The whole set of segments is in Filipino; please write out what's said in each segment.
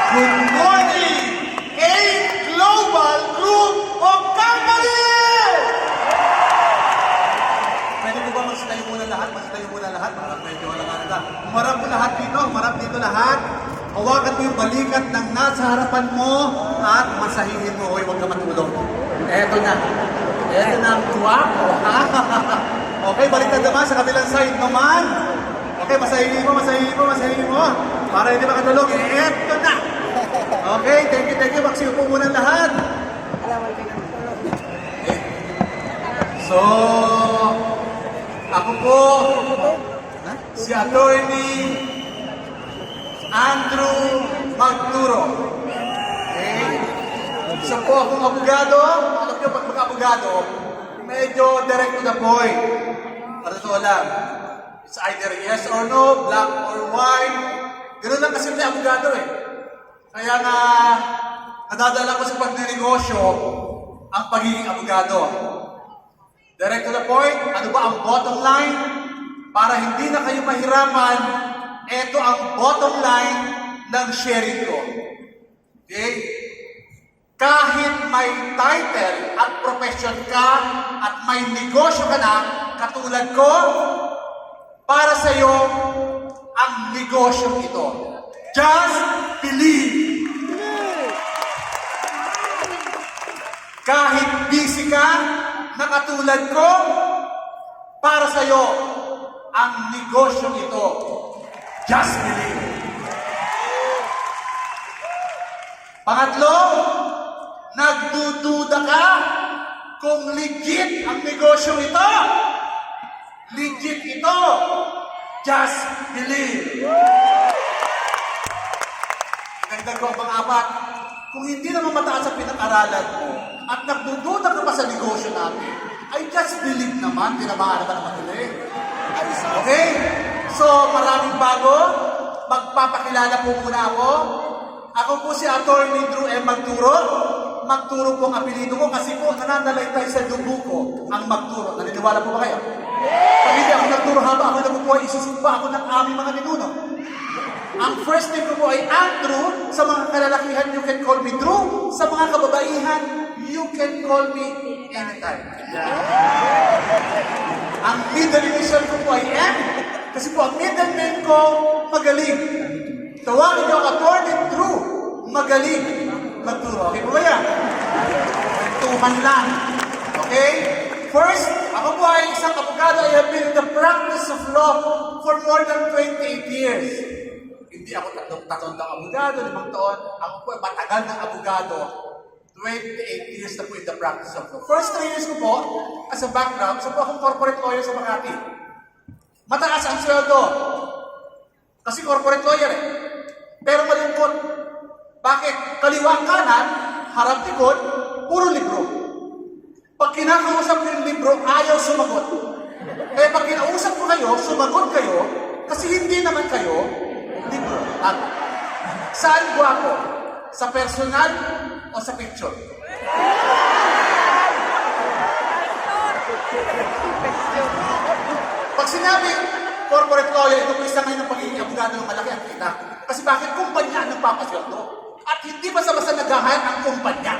Good morning, A Global Group of Companies! Pwede po ba magsitayo muna lahat? Magsitayo muna lahat. Parang medyo wala nga nila. Humarap mo lahat dito. Humarap dito lahat. Hawakan mo yung balikat ng nasa harapan mo at masahihin mo. Hoy, huwag ka matulog. Eto na. Eto na ang guwapo. Okay, baliktad naman sa kabilang side naman. Okay, masahihin mo, masahihin mo, masahihin mo. Para hindi makatulog. Eto na. Okay, thank you. Magsiyo po muna lahat. So, ako po, si Attorney Andrew Magturo. Okay? Isa po akong abogado. Alam niyo, pag mag-abogado, medyo direct to the point. Para ito lang. It's either yes or no, black or white. Ganun lang kasi may abogado eh. Kaya nga, nadadala ko sa pagnenegosyo ang pagiging abogado. Direct to the point, ano ba ang bottom line? Para hindi na kayo mahirapan, ito ang bottom line ng sharing ko. Okay? Kahit may title at profession ka at may negosyo ka na, katulad ko, para sa iyo ang negosyo ito. Just believe. Kahit busy ka, na katulad ko, para sa iyo ang negosyo ito. Just believe. Pangatlo, nagdududa ka kung legit ang negosyo ito. Legit ito. Just believe. Dagdag ko ang pang-apat, kung hindi naman mataas ang pinag-aralan mo at nagdududa ka pa sa negosyo natin, ay just believe naman, tinamaan naman naman nila eh. Okay? So, maraming bago. Magpapakilala po muna ako. Ako po si Attorney Drew M. Magturo. Magturo po ang apelido ko kasi po nananalaytay sa dugo ko ang Magturo. Naniniwala po ba kayo? Pag hindi ako nagturo habang ako nabubuhay, isusumpa ako ng aming mga ninuno. Ang first name ko po ay Andrew. Sa mga kalalakihan, you can call me Drew. Sa mga kababaihan, you can call me anytime. Ang middle initial ko po ay M. Kasi po ang middle name ko, Magaling. Tawagin niyo ang Attorney Drew. Magaling. Magturo. Okay po ba yan? Tuhan lang. Okay? First, ako po ay isang abogado. I have been in the practice of law for more than 28 years. Hindi ako tatlong abogado, 5 taon. Ako po ay matagal ng abogado. 28 years na po in the practice of law. First 3 years ko po, as a background, so po akong corporate lawyer sa Makati. Mataas ang sweldo. Kasi corporate lawyer eh. Pero malungkot. Bakit? Kaliwa kanan, harap likod, puro libro. Pag kinakausap ko yung libro, ayaw sumagot. Kaya pag kinausap ko kayo, sumagot kayo, kasi hindi naman kayo libro. At saan guwapo? Sa personal o sa picture? Pag sinabi, corporate lawyer, ito po isa ngayon ng pagiging abogado ng malaki ang kita. Kasi bakit kumpanya ang nagpapasweldo? At hindi basta-basta nag-hire ang kumpanya.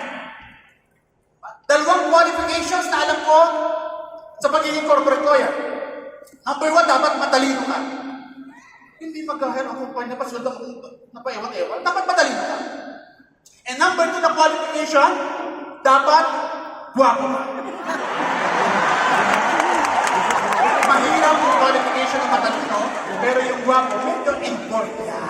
Dalawang qualifications na alam ko sa pagiging corporate lawyer. Number 1, dapat matalino ka. Hindi mag-hire ang kumpanya pa sweldo na paewan-ewan. Dapat matalino ka. And number 2 na qualification, dapat guwapo ka. Mahirap yung qualification ng matalino, pero yung guwapo, medyo important yan.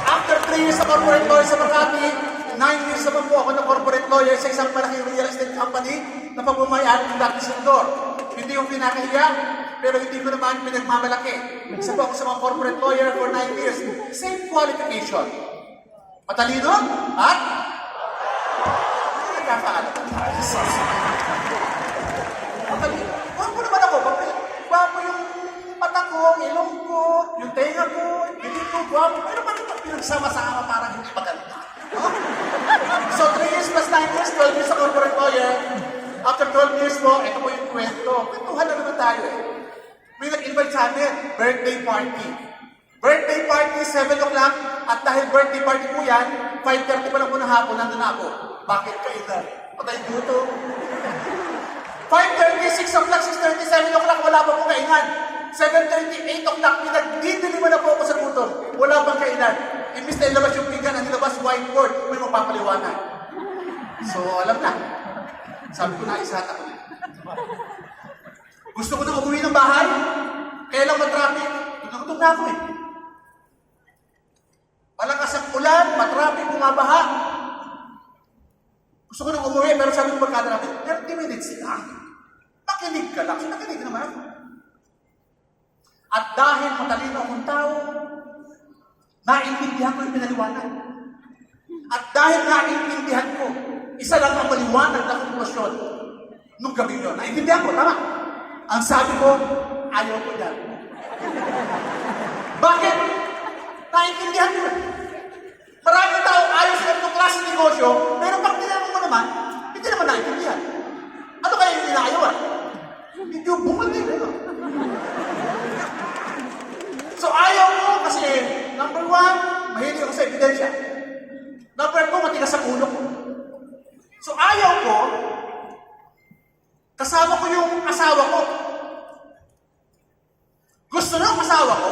After 3 years sa corporate lawyer sa Makati, 9 years naman po ako na corporate lawyer sa isang malaking real estate company na pagbumayari ng Dr. Sindor. Hindi yung pinakahiya, pero hindi ko naman pinagmamalaki. Isa po ako sa mga corporate lawyer for 9 years. Same qualification. Matalino at nagkakaalam. Matalino. Guwapo naman ako. Guwapo yung mata ko, ilong ko, yung tenga ko, hindi ko guwapo. Pero bakit pinagsama-sama parang hindi maganda? So 3 years plus 9 years, 12 years sa corporate lawyer. After 12 years po, ito po yung kwento. Kwentuhan na naman tayo eh. May nag-invite sa atin, birthday party. Birthday party, 7 o'clock. At dahil birthday party po yan, 5:30 pa lang po ng hapon, nandun na ako. Bakit kainan? Patay guto. 5:30, 6 o'clock, 6:30, 7 o'clock, wala pa po kainan. 7:30, 8 o'clock, pinagdidiliman na po ako sa gutom. Wala pang kainan. Imbis na ilabas yung pinggan, ang nilabas whiteboard, may magpapaliwanag. So, alam na. Sabi ko na, isahat ako. Gusto ko nang umuwi ng bahay. Kaya lang matraffic. Gutom na ako eh. Malakas ang ulan, matraffic, bumabaha. Gusto ko nang umuwi, pero sabi ko magka-traffic, 30 minutes lang. Makinig ka lang. So, nakinig naman ako. At dahil matalino akong tao, naintindihan ko yung pinaliwanag. At dahil naintindihan ko, isa lang ang maliwanag na konklusyon nung gabi yun. Naintindihan ko, tama. Ang sabi ko, ayaw ko yan. Bakit? Naintindihan ko. Maraming tao ayaw sa ganitong klase ng negosyo, pero pag tinanong mo naman, hindi naman naintindihan. Ano kaya yung inaayawan? Hindi yung bukod din. So ayaw ko kasi, number 1, mahilig ako sa ebidensya. Number 2, matigas ang ulo ko. So ayaw ko, kasama ko yung asawa ko. Gusto ng asawa ko,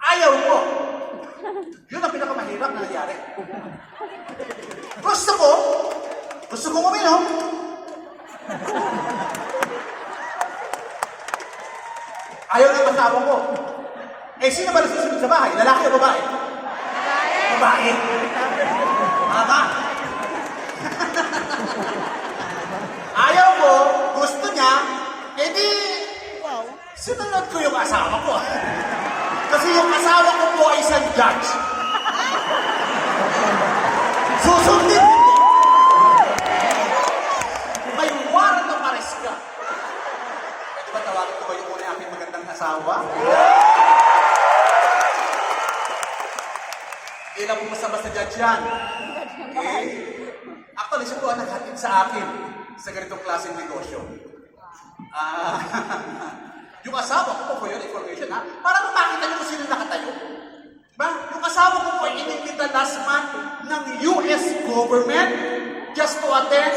ayaw ko. Yun ang pinakamahirap na nangyari. Gusto ko uminom. Ayaw ng asawa ko. Eh, sino ba nasusunod sa bahay? Lalaki o babae? Babae. Tama. Ayaw ko, gusto niya, edi, sinunod ko yung asawa ko. Kasi yung asawa ko po ay isang judge. Susundin hindi. May warrant of arrest ka. Pwede ba tawagin ko ba yung muna aking magandang asawa? Hindi lang po basta-basta judge yan. Okay? Actually, siya po ang naghatid sa akin sa ganitong klaseng negosyo. Yung asawa ko po for your information, ha? Para makita niyo kung sino nakatayo. Diba? Yung asawa ko po ay inimbita last month ng US government just to attend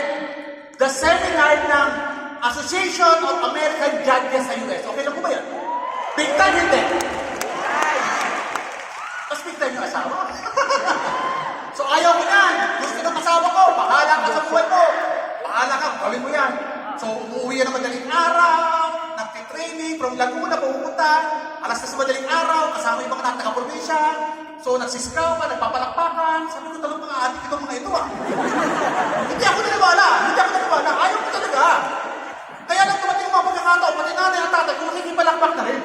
the seminar ng Association of American Judges sa US. Okay lang po ba yan? Big time hindi. Tapos big time yung asawa. So ayaw ko yan. Gusto ng asawa ko. Bahala ka sa buhay mo. Bahala ka. Gawin mo yan. So umuwi yan ng madaling araw. Nagtitraining from Laguna, pumunta. Alas na sa madaling araw. Kasama yung mga taga-probinsya. So nagsisikaw pa, nagpapalakpakan. Sabi ko talagang mga adik itong mga ito ah. Hindi ako naniwala. Ayaw ko talaga. Kaya lang tumating yung mga pagkakataon. Pati nanay at tatay, kung nakikipalakpak na rin.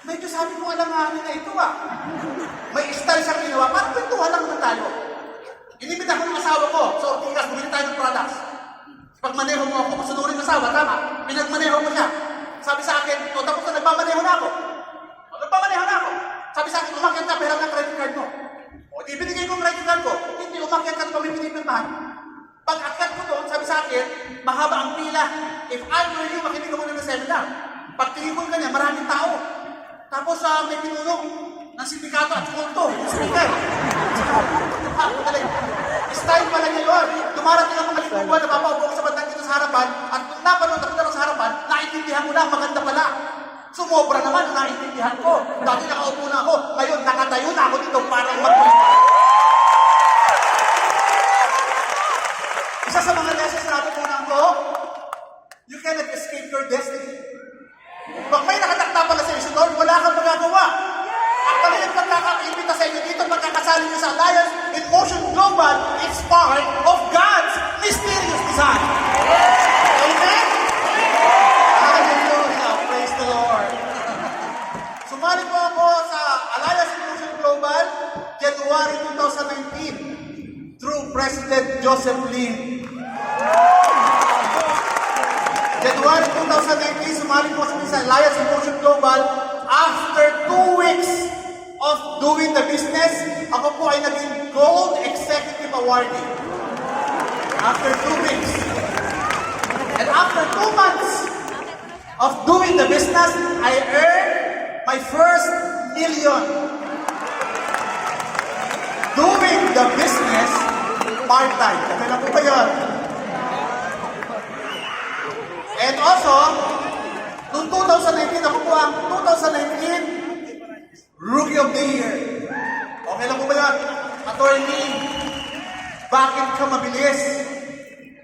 Medyo sabi ko alanganin na ito ah. May style siyang ginawa, parang kwentuhan lang naman tayo. Inimbita ko ng asawa ko, sa Ortigas, bumili tayo ng products. Pag maneho mo ako, masunurin ng asawa, tama? Pinagmaneho mo siya. Sabi sa akin, o tapos na nagmamaneho na ako. Nagmamaneho na ako. Sabi sa akin, umakyat ka, pera ng credit card mo. O di binigay ko ang credit card ko, hindi umakyat ka at pamipinipirmahan. Pag akyat ko doon, sabi sa akin, mahaba ang pila. If I were you, makinig ka muna ng seminar. Pag tinipon ka niya, maraming tao. Tapos may pinuno ng sindikato at kulto. Speaker. Style pala niya yun. Dumarating ang mga lingguan na papaupo ko sa bandang dito sa harapan at kung napanood ako na sa harapan, naintindihan ko na maganda pala. Sumobra naman, naintindihan ko. Dati nakaupo na ako. Ngayon, nakatayo na ako dito para mag-kwento. Isa sa mga lessons na natutunan ko, you cannot escape your destiny. Pag may nakatakta pala sa isyo doon, wala kang magagawa. Actually, yung pagkakaimbita sa inyo dito, pagkakasali nyo sa Alliance in Motion Global, it's part of God's mysterious design. Amen? Hallelujah! Praise the Lord! Sumali po ako sa Alliance in Motion Global, January 2019, through President Joseph Lim. January 2019, sumali po sa Alliance in Motion Global. After 2 weeks of doing the business, ako po ay naging Gold Executive Awardee. After 2 weeks. And after 2 months of doing the business, I earned My first million. Doing the business part-time. Okay na po ba yun? And also, noong 2019, ako po ang 2019 Rookie of the Year. Okay lang po ba yun? Attorney, bakit ka mabilis?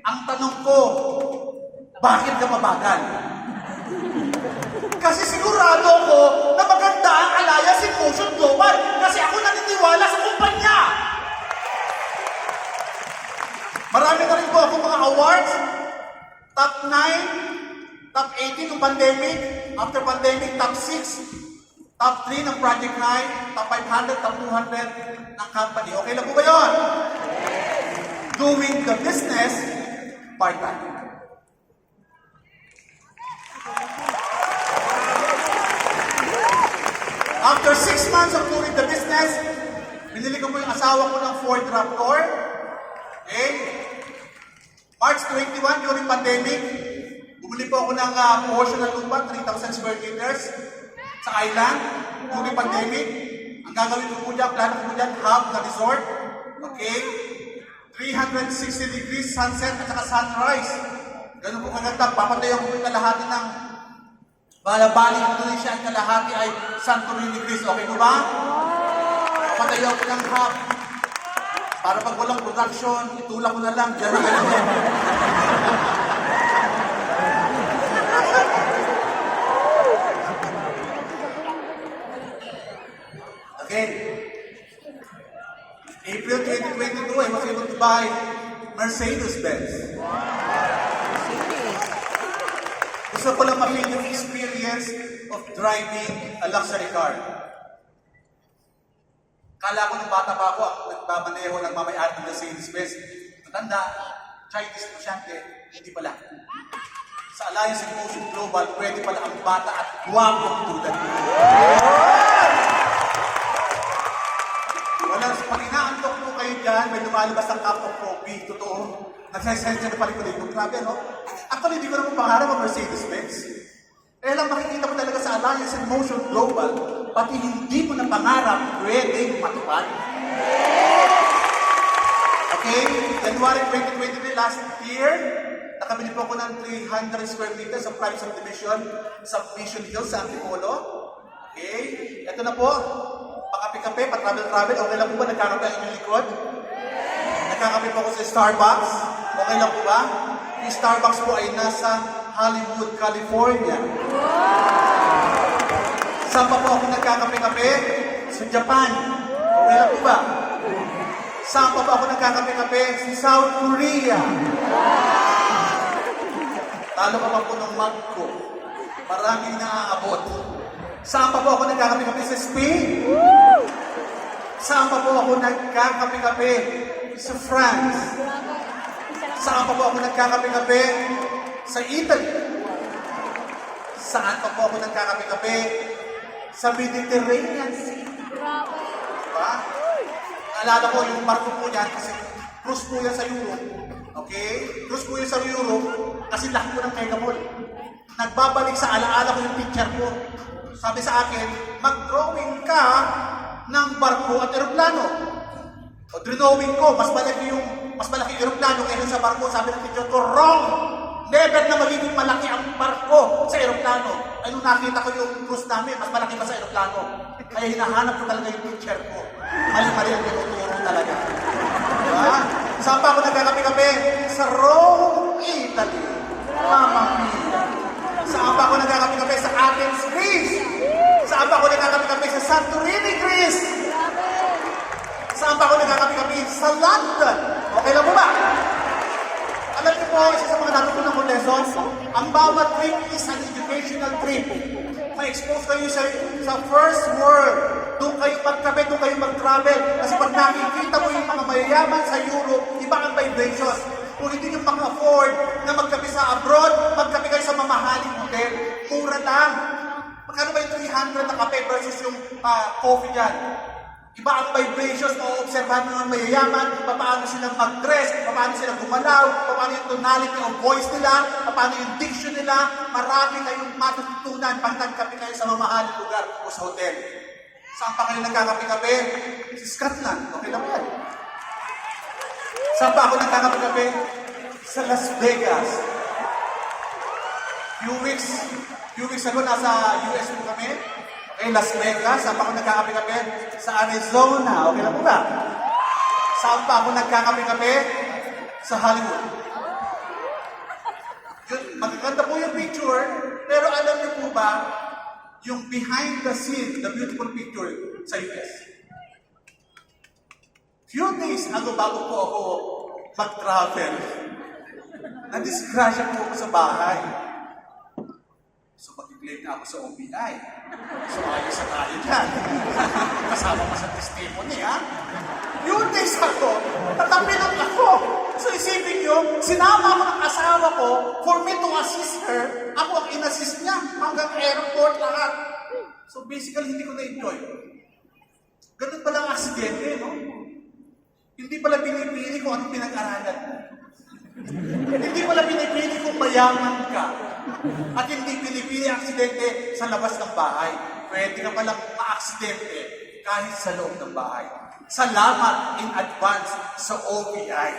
Ang tanong ko, bakit ka mabagal? Kasi sigurado ko na maganda ang alliance in Motion Global kasi ako naniniwala sa kumpanya. Marami na rin po ako mga awards. Top 9, top 18 ng pandemic, after pandemic, top 6, top 3 ng Project High, top 500, top 200 ng company. Okay lang po ba yun? Doing the business part-time. After 6 months of doing the business, binili ko po yung asawa ko ng Ford Raptor. Okay? March 21, during pandemic, bumili po ako ng portion ng lupa, 3,000 square meters sa island. During pandemic, ang gagawin ko po dyan, plano ko po dyan, hub na resort. Okay? 360 degrees sunset at saka sunrise. Ganun po kaganda. Papatayo ko po yung kalahati ng Bali, Indonesia, ang kalahati ay Santorini, Greece. Okay po ba? Papatayo ko ng hub. Para pag walang production, itulak ko na lang. Diyan na ganun. Okay. April 2022, I was able to buy Mercedes-Benz. Gusto ko lang mapil yung experience of driving a luxury car. Kala ko nung bata pa ako, nagmamaneho, nagmamayari ng Mercedes-Benz. Matanda, Chinese negosyante, hindi pala. Sa Alliance in Motion Global, pwede pala ang bata at guwapong tulad ko. Pag inaantok mo kayo dyan, may lumalabas ang cup of coffee. Totoo. Nagsasensya na pala ko dito. Grabe, no? Actually, hindi ko naman pangarap ang Mercedes-Benz. Kaya lang makikita mo talaga sa Alliance in Motion Global, pati hindi mo na pangarap, pwedeng matupad. Okay? January 2023, last year, nakabili po ako ng 300 square meters of prime subdivision sa Mission Hills sa Antipolo. Okay? Ito na po. Pakape-kape, pa-travel-travel. Okay lang po ba? Nagkakape ang inyong likod? Nagkakape po ako sa Starbucks. Okay lang po ba? Yung Starbucks po ay nasa Hollywood, California. Saan pa po ako nagkakape-kape? Sa Japan. Okay lang po ba? Saan pa po ako nagkakape-kape? Sa South Korea. Talo pa po ng mug ko. Maraming naaabot. Saan pa po ako nagkakape-kape? Sa Spain? Saan pa po ako nagkakape-kape? Sa France? Saan pa po ako nagkakape-kape? Sa Italy? Saan pa po ako nagkakape-kape? Sa Mediterranean Sea? Diba? Naalala ko yung barko po niyan kasi cruise po yan sa Europe. Okay? Cruise po yan sa Europe kasi laki po ng Megamall. Nagbabalik sa alaala ko yung picture ko. Sabi sa akin, mag-drawing ka ng barko at eroplano. O drawing ko, mas malaki yung eroplano kaysa sa barko. Sabi ng teacher ko, wrong! Never na magiging malaki ang barko sa eroplano. Ay nung nakita ko yung cruise namin, mas malaki pa sa eroplano. Kaya hinahanap ko talaga yung teacher ko. Mali-mali ang tinuturo talaga. Diba? Saan pa ako nagkakape-kape? Sa Rome, Italy. Mamma mia. Saan pa ako nagkakape-kape? Sa Athens, Greece. Saan pa ako nagkakape-kape? Sa Santorini, Greece. Saan pa ako nagkakape-kape? Sa London. Okay lang po ba? Alam niyo po, isa sa mga natutunan ko lessons, ang bawat trip is an educational trip. Ma-expose kayo sa first world. Doon kayo magkape, doon kayo mag-travel. Kasi pag nakikita mo yung mga mayayaman sa Europe, iba ang vibrations. Kung hindi nyo maka-afford na magkape sa abroad, magkape kayo sa mamahaling hotel, mura lang. Magkano ba yung 300 na kape versus yung coffee dyan? Iba ang vibrations, maobserbahan mo ng mayayaman, paano silang mag-dress, paano sila gumalaw, paano yung tonality of voice nila, paano yung diction nila. Marami kayong matututunan pag nagkape kayo sa mamahaling lugar o sa hotel. Saan pa kayo nagkakape-kape? Sa Scotland. Okay lang yan. Saan pa ako nagkakape-kape? Sa Las Vegas. Few weeks ago, nasa US po kami. Okay, Las Vegas. Saan pa ako nagkakape-kape? Sa Arizona. Okay lang po ba? Saan pa ako nagkakape-kape? Sa Hollywood. Yun, magaganda po yung picture, pero alam niyo po ba, yung behind the scene, the beautiful picture sa US. Few days ago, bago po ako mag-travel, na-disgrasya po ako sa bahay. So, mag-claim na ako sa OBI. So, ayos na tayo dyan. Kasama pa sa testimony, ha? Few days ako, natapinan ako. So, isipin nyo, sinama ko ng asawa ko for me to assist her. Ako ang in-assist niya hanggang airport lahat. So, basically, hindi ko na-enjoy. Ganun pala ang aksidente, no? Hindi pala pinipili kung anong pinag-aralan mo. Hindi pala pinipili kung mayaman ka. At hindi pinipili ang aksidente sa labas ng bahay. Pwede ka palang ma-aksidente kahit sa loob ng bahay. Salamat in advance sa OBI.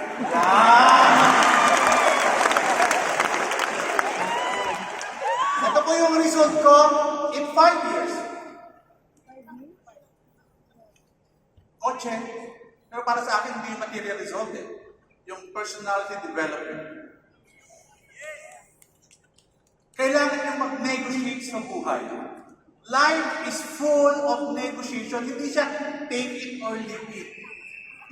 Ito po yung result ko in 5 years. Kotse. Pero para sa akin, hindi yung material result eh. Yung personality development. Kailangan nyo mag-negotiate sa buhay. Life is full of negotiation. Hindi siya take it or leave it.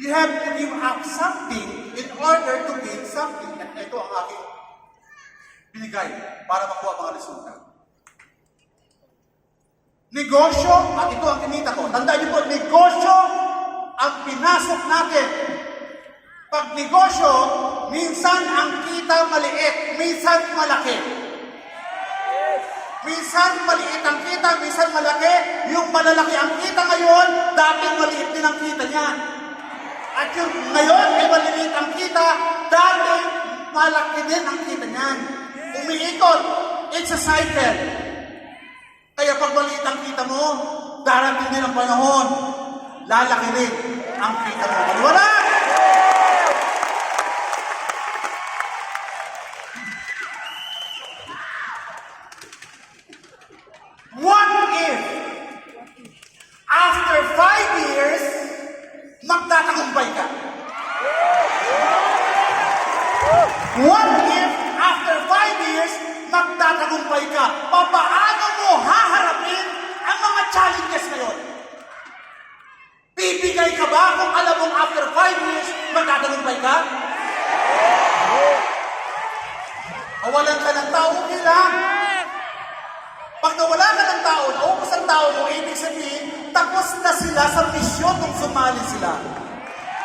You have to give up something in order to gain something. At ito ang aking binigay para makuha mga resulta. Negosyo, at ito ang kinita ko. Tandaan niyo po, negosyo ang pinasok natin. Pag negosyo, minsan ang kita maliit, minsan malaki. Minsan maliit ang kita, minsan malaki. Yung malalaki ang kita ngayon, dating maliit din ang kita niya. At yung ngayon ay maliliit ang kita, dating malaki din ang kita niyan. Umiikot. It's a cycle. Kaya pag maliit ang kita mo, darating din ang panahon, lalaki rin ang kita mo. Wala! What if, after 5 years, magtatagumpay ka? What if, after 5 years, magtatagumpay ka? Paano mo haharapin ang mga challenges ngayon? Bibigay ka ba kung alam mong after 5 years, magtatagumpay ka? Mawalan ka ng tao, okay lang. Pag nawala ka ng tao, naubos ang tao mo, ibig sabihin, tapos na sila sa misyon kung sumali sila.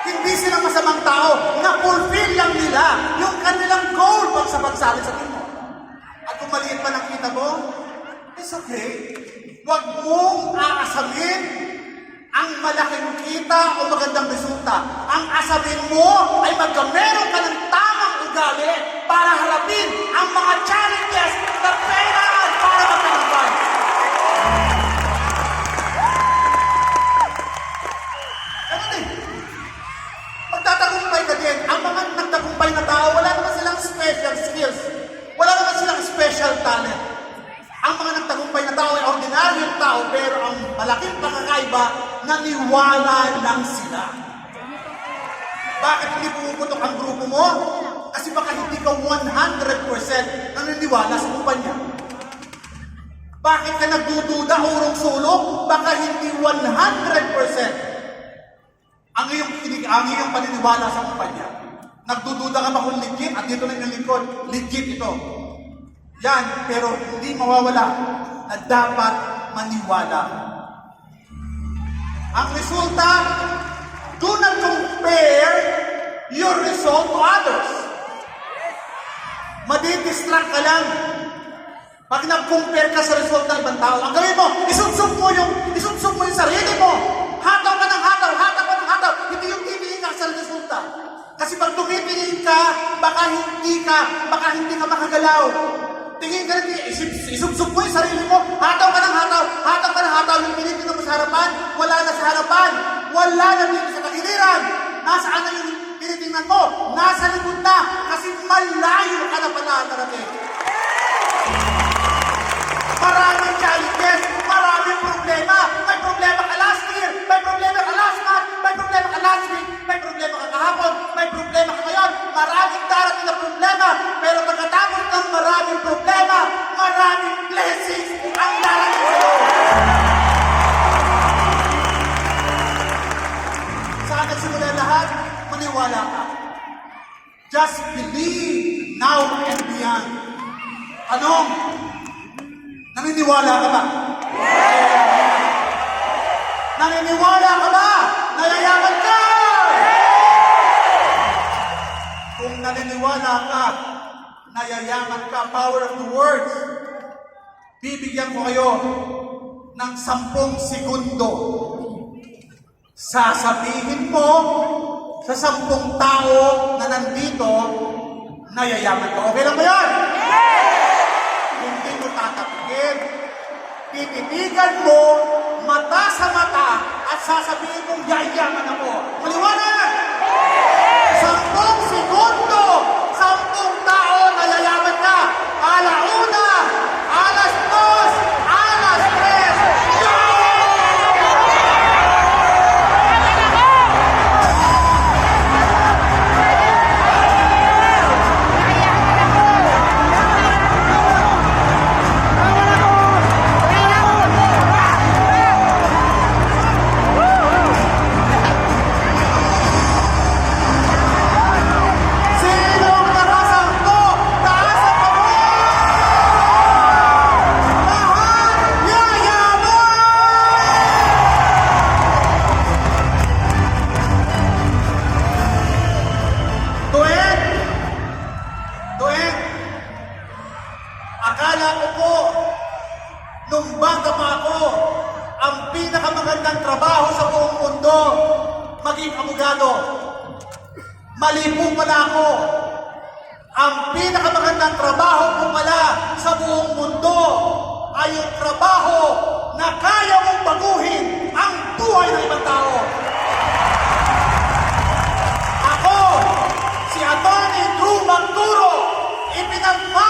Hindi sila masamang tao, na-fulfill lang nila yung kanilang goal pag sa pagsali sa mo. At kung maliit pa nakita mo, it's okay. Huwag mong aasamin ang malaking kita o magandang resulta. Ang asamin mo ay magkameron ka ng tamang ugali para harapin ang mga challenges na kailangan para magtagumpay. Ganun din. Magtatagumpay ka din. Ang mga nagtagumpay na tao, wala naman silang special skills. Wala naman silang special talent. Ang mga nagtagumpay na tao ay ordinaryong tao, pero ang malaking pagkakaiba, naniwala lang sila. Bakit hindi pumuputok ang grupo mo? Kasi baka hindi ka 100% naniniwala sa kumpanya. Bakit ka nagdududa, urong sulok? Baka hindi 100% ang iyong paniniwala sa kumpanya. Nagdududa ka ba kung legit? At dito na yung likod, legit ito. Yan, pero hindi mawawala na dapat maniwala. Ang resulta, do not compare your result to others. Madidistract ka lang. Pag nag-compare ka sa result ng ibang tao, ang gawin mo, isunsum mo yung sarili mo. Hataw ka ng hataw. ka, baka hindi ka makagalaw. Tingin ka rin, isubsub mo yung sarili mo, hataw ka ng hataw, hataw ka ng hataw, yung tinitingnan mo sa harapan, wala na sa harapan, wala na dito sa tagiliran. Nasaan na yung tinitingnan mo? Nasa likod na, kasi malayo ka na pala narating. Maraming challenges, maraming problema. May problema ka last year, may problema ka last month, may problema ka last week, may problema ka kahapon, may problema ka ngayon. Maraming darating na problema, pero pagkatapos ng maraming problema, maraming blessings ang darating sa'yo. Saan nagsimula lahat? Maniwala ka. Just believe now and beyond. Anong? Naniniwala ka ba? Naniniwala ka ba? Nayayaman ka! Kung naniniwala ka, nayayaman ka, power of the words, bibigyan ko kayo ng 10 segundo. Sasabihin mo sa 10 tao na nandito, nayayaman ka. Okay lang ba yan? Hindi mo tatapigin. Tititigan mo, mata sa mata, at sasabihin mong yayaman ako. Maliwanag! 10 segundo! 10 tao na yayaman ka. Alauna, alas 2, alas 3. Go! Akala ko po, nung bata pa ako, ang pinakamagandang trabaho sa buong mundo, maging abogado. Mali po pala ako. Ang pinakamagandang trabaho po pala sa buong mundo ay yung trabaho na kaya mong baguhin ang buhay ng ibang tao. Ako, si Atty. Drew Magturo, ipinagmamahal